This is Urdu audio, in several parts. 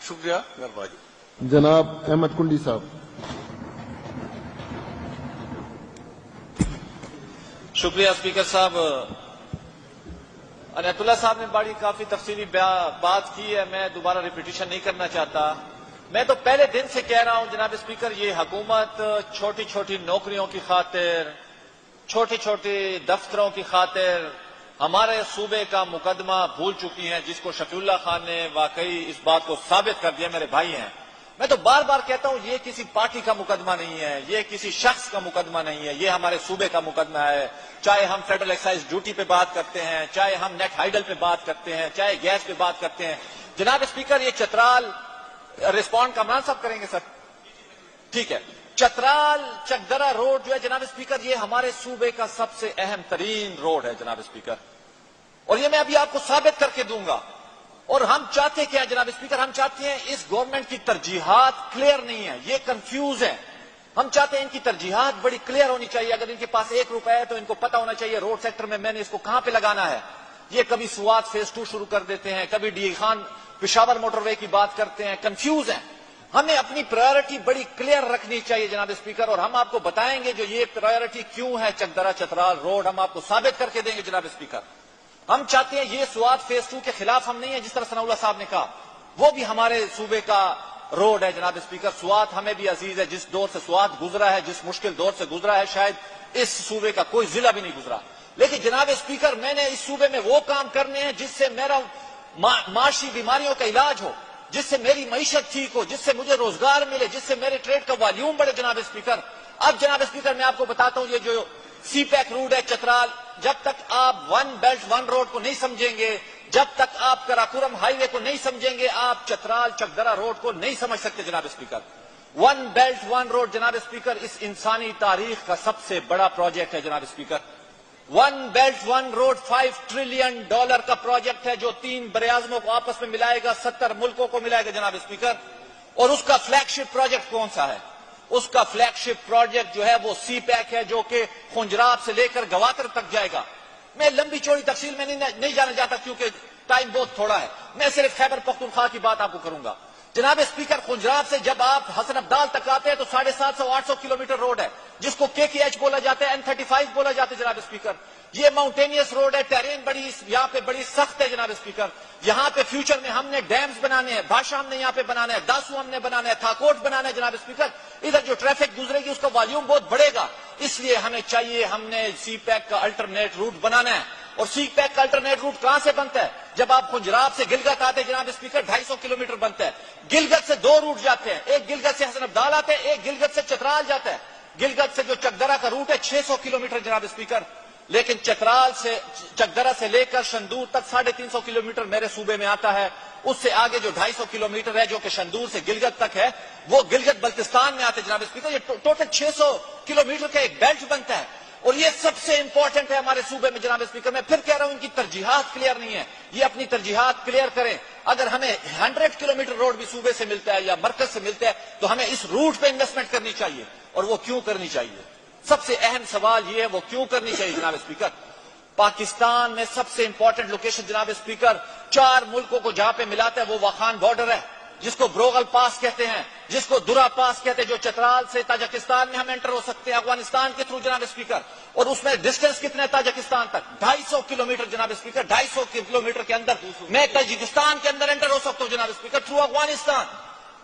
شکریہ مہربانی. جناب احمد کنڈی صاحب. شکریہ اسپیکر صاحب. انیت اللہ صاحب نے کافی تفصیلی بات کی ہے، میں دوبارہ ریپیٹیشن نہیں کرنا چاہتا. میں تو پہلے دن سے کہہ رہا ہوں جناب اسپیکر، یہ حکومت چھوٹی چھوٹی نوکریوں کی خاطر، چھوٹی چھوٹی دفتروں کی خاطر ہمارے صوبے کا مقدمہ بھول چکی ہیں، جس کو شفیع اللہ خان نے واقعی اس بات کو ثابت کر دیا. میرے بھائی ہیں، میں تو بار بار کہتا ہوں یہ کسی پارٹی کا مقدمہ نہیں ہے، یہ کسی شخص کا مقدمہ نہیں ہے، یہ ہمارے صوبے کا مقدمہ ہے. چاہے ہم فیڈرل ایکسائز ڈیوٹی پہ بات کرتے ہیں، چاہے ہم نیٹ ہائیڈل پہ بات کرتے ہیں، چاہے گیس پہ بات کرتے ہیں. جناب اسپیکر، یہ چترال رسپونڈ کامران صاحب کریں گے سر؟ ٹھیک ہے. چترال چکدرا روڈ جو ہے جناب اسپیکر، یہ ہمارے صوبے کا سب سے اہم ترین روڈ ہے جناب اسپیکر، اور یہ میں ابھی آپ کو ثابت کر کے دوں گا. اور ہم چاہتے کیا جناب اسپیکر؟ ہم چاہتے ہیں اس گورنمنٹ کی ترجیحات کلیئر نہیں ہیں، یہ کنفیوز ہیں. ہم چاہتے ہیں ان کی ترجیحات بڑی کلیئر ہونی چاہیے. اگر ان کے پاس 1 روپے ہے تو ان کو پتا ہونا چاہیے روڈ سیکٹر میں نے اس کو کہاں پہ لگانا ہے. یہ کبھی سوات فیز 2 شروع کر دیتے ہیں، کبھی ڈی خان پشاور موٹر وے کی بات کرتے ہیں، کنفیوز ہیں. ہمیں اپنی پرائیورٹی بڑی کلیئر رکھنی چاہیے جناب اسپیکر، اور ہم آپ کو بتائیں گے جو یہ پرائیورٹی کیوں ہے چکدرا چترال روڈ، ہم آپ کو ثابت کر کے دیں گے جناب اسپیکر. ہم چاہتے ہیں یہ سوات فیز 2 کے خلاف ہم نہیں ہیں، جس طرح ثناء اللہ صاحب نے کہا، وہ بھی ہمارے صوبے کا روڈ ہے جناب اسپیکر. سوات ہمیں بھی عزیز ہے، جس دور سے سوات گزرا ہے، جس مشکل دور سے گزرا ہے، شاید اس صوبے کا کوئی ضلع بھی نہیں گزرا. لیکن جناب اسپیکر، میں نے اس صوبے میں وہ کام کرنے ہیں جس سے میرا معاشی بیماریوں کا علاج ہو، جس سے میری معیشت ٹھیک ہو، جس سے مجھے روزگار ملے، جس سے میرے ٹریڈ کا والیوم بڑھے جناب اسپیکر. اب جناب اسپیکر میں آپ کو بتاتا ہوں، یہ جو سی پیک روڈ ہے چترال، جب تک آپ 1 بیلٹ 1 روڈ کو نہیں سمجھیں گے، جب تک آپ کراکورم ہائی وے کو نہیں سمجھیں گے، آپ چترال چکدرا روڈ کو نہیں سمجھ سکتے جناب اسپیکر. 1 بیلٹ 1 روڈ جناب اسپیکر اس انسانی تاریخ کا سب سے بڑا پروجیکٹ ہے جناب اسپیکر. 1 بیلٹ 1 روڈ $5 ٹریلین کا پروجیکٹ ہے، جو 3 براعظموں کو آپس میں ملائے گا، 70 ملکوں کو ملائے گا جناب اسپیکر. اور اس کا فلیگ شپ پروجیکٹ کون سا ہے؟ اس کا فلیگ شپ پروجیکٹ جو ہے وہ سی پیک ہے، جو کہ خنجراب سے لے کر گواتر تک جائے گا. میں لمبی چوڑی تفصیل میں نہیں جانا چاہتا کیونکہ ٹائم بہت تھوڑا ہے. میں صرف خیبر پختونخوا کی بات آپ کو کروں گا. جناب اسپیکر، خنجراب سے جب آپ حسن ابدال تک آتے ہیں تو 750-800 کلومیٹر روڈ ہے، جس کو KKH بولا جاتا ہے، N35 بولا جاتا ہے جناب اسپیکر. یہ ماؤنٹینیس روڈ ہے، ٹیرین یہاں پہ بڑی سخت ہے جناب اسپیکر. یہاں پہ فیوچر میں ہم نے ڈیمز بنانے ہیں، بھاشا ہم نے یہاں پہ بنانا ہے، داسو ہم نے بنانا ہے، تھاکوٹ بنانا ہے جناب اسپیکر. ادھر جو ٹریفک گزرے گی اس کا والیوم بہت بڑھے گا، اس لیے ہمیں چاہیے، ہم نے سی پیک کا الٹرنیٹ روٹ بنانا ہے. اور سی پیک کا الٹرنیٹ روٹ کہاں سے بنتا ہے؟ جب آپ خنجراب سے گلگت آتے ہیں جناب اسپیکر، 250 کلومیٹر بنتا ہے. گلگت سے 2 روٹ جاتے ہیں، ایک گلگت سے حسن ابدال آتے ہیں، ایک گلگت سے چترال جاتا ہے. گلگت سے جو چکدرا کا روٹ ہے 600 کلومیٹر جناب اسپیکر. لیکن چکدرا سے لے کر شندور تک 350 کلومیٹر میرے صوبے میں آتا ہے. اس سے آگے جو 250 کلومیٹر ہے، جو کہ شندور سے گلگت تک ہے، وہ گلگت بلتستان میں آتے جناب اسپیکر. یہ ٹوٹل 600 کلومیٹر کا ایک بیلٹ بنتا ہے، اور یہ سب سے امپورٹنٹ ہے ہمارے صوبے میں جناب اسپیکر. میں پھر کہہ رہا ہوں، ان کی ترجیحات کلیئر نہیں ہے، یہ اپنی ترجیحات کلیئر کریں. اگر ہمیں 100 کلومیٹر روڈ بھی صوبے سے ملتا ہے یا مرکز سے ملتا ہے تو ہمیں اس روٹ پہ انویسٹمنٹ کرنی چاہیے. اور وہ کیوں کرنی چاہیے؟ سب سے اہم سوال یہ ہے، وہ کیوں کرنی چاہیے جناب اسپیکر. پاکستان میں سب سے امپورٹنٹ لوکیشن جناب اسپیکر 4 ملکوں کو جہاں پہ ملاتا ہے وہ واخان بارڈر ہے، جس کو بروغل پاس کہتے ہیں، جس کو درا پاس کہتے ہیں، جو چترال سے تاجکستان میں ہم انٹر ہو سکتے ہیں افغانستان کے تھرو جناب اسپیکر. اور اس میں ڈسٹینس کتنا ہے تاجکستان تک؟ 250 کلومیٹر جناب اسپیکر. 250 کلومیٹر کے اندر میں تاجکستان کے اندر انٹر ہو سکتا ہوں جناب اسپیکر تھرو افغانستان.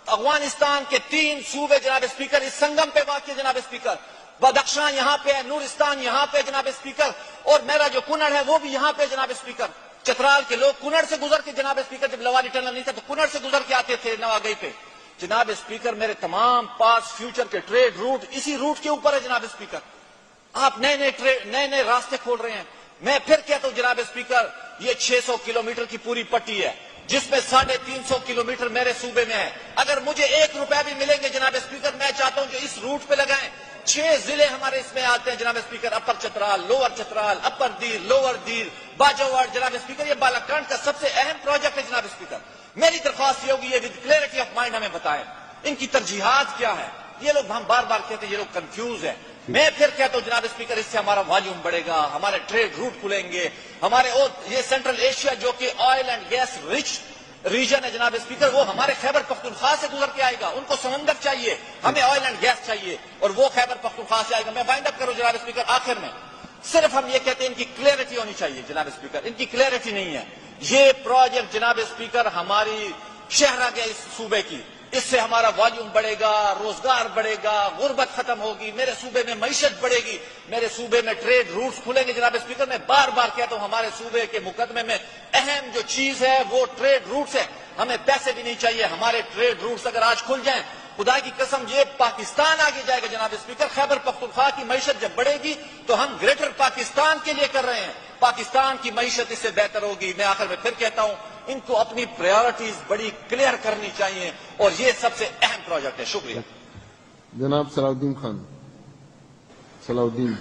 افغانستان کے 3 صوبے جناب اسپیکر اس سنگم پہ واقع جناب اسپیکر. بدخشاں یہاں پہ ہے، نورستان یہاں پہ جناب اسپیکر، اور میرا جو کنڑ ہے وہ بھی یہاں پہ جناب اسپیکر. چترال کے لوگ کنڑ سے گزر کے جناب اسپیکر، جب لواری ٹنل نہیں تھا تو کنڑ سے گزر کے آتے تھے نواگئی پہ جناب اسپیکر. میرے تمام پاس فیوچر کے ٹریڈ روٹ اسی روٹ کے اوپر ہے جناب اسپیکر. آپ نئے راستے کھول رہے ہیں. میں پھر کہتا ہوں جناب اسپیکر، یہ 600 کلومیٹر کی پوری پٹی ہے، جس میں 350 کلومیٹر میرے صوبے میں ہے. اگر مجھے 1 روپے بھی ملیں گے جناب اسپیکر، میں چاہتا ہوں کہ اس روٹ پہ لگائیں. 6 ضلع ہمارے اس میں آتے ہیں جناب اسپیکر، اپر چترال، لوور چترال، اپر دیر، لوور دیر، باجوڑ جناب اسپیکر. یہ بالاکنڈ کا سب سے اہم پروجیکٹ ہے جناب اسپیکر. میری درخواست یہ ہوگی، یہ ود کلیئرٹی آف مائنڈ ہمیں بتائیں ان کی ترجیحات کیا ہے. یہ لوگ، ہم بار بار کہتے ہیں یہ لوگ کنفیوز ہیں. میں پھر کہتا ہوں جناب اسپیکر، اس سے ہمارا والیوم بڑھے گا، ہمارے ٹریڈ روٹ کھلیں گے، ہمارے اور یہ سینٹرل ایشیا جو کہ oil and gas rich region ہے جناب اسپیکر، وہ ہمارے خیبر پختونخوا سے گزر کے آئے گا. ان کو سمندر چاہیے، ہمیں آئل اینڈ گیس چاہیے، اور وہ خیبر پختونخوا سے آئے گا. میں وائنڈ اپ کروں جناب اسپیکر آخر میں. صرف ہم یہ کہتے ہیں ان کی کلیئرٹی ہونی چاہیے جناب اسپیکر. ان کی کلیئرٹی نہیں ہے. یہ پروجیکٹ جناب اسپیکر ہماری شہرہ کے اس صوبے کی، اس سے ہمارا والیوم بڑھے گا، روزگار بڑھے گا، غربت ختم ہوگی، میرے صوبے میں معیشت بڑھے گی، میرے صوبے میں ٹریڈ روٹس کھلیں گے. جناب اسپیکر میں بار بار کہتا ہوں ہمارے صوبے کے مقدمے میں اہم جو چیز ہے وہ ٹریڈ روٹس ہے. ہمیں پیسے بھی نہیں چاہیے، ہمارے ٹریڈ روٹس اگر آج کھل جائیں، خدا کی قسم یہ پاکستان آگے جائے گا جناب اسپیکر. خیبر پختونخوا کی معیشت جب بڑھے گی تو ہم گریٹر پاکستان کے لیے کر رہے ہیں، پاکستان کی معیشت اس سے بہتر ہوگی. میں آخر میں پھر کہتا ہوں ان کو اپنی پریورٹیز بڑی کلیئر کرنی چاہیے، اور یہ سب سے اہم پروجیکٹ ہے. شکریہ جناب صلاح الدین خان. صلاح الدین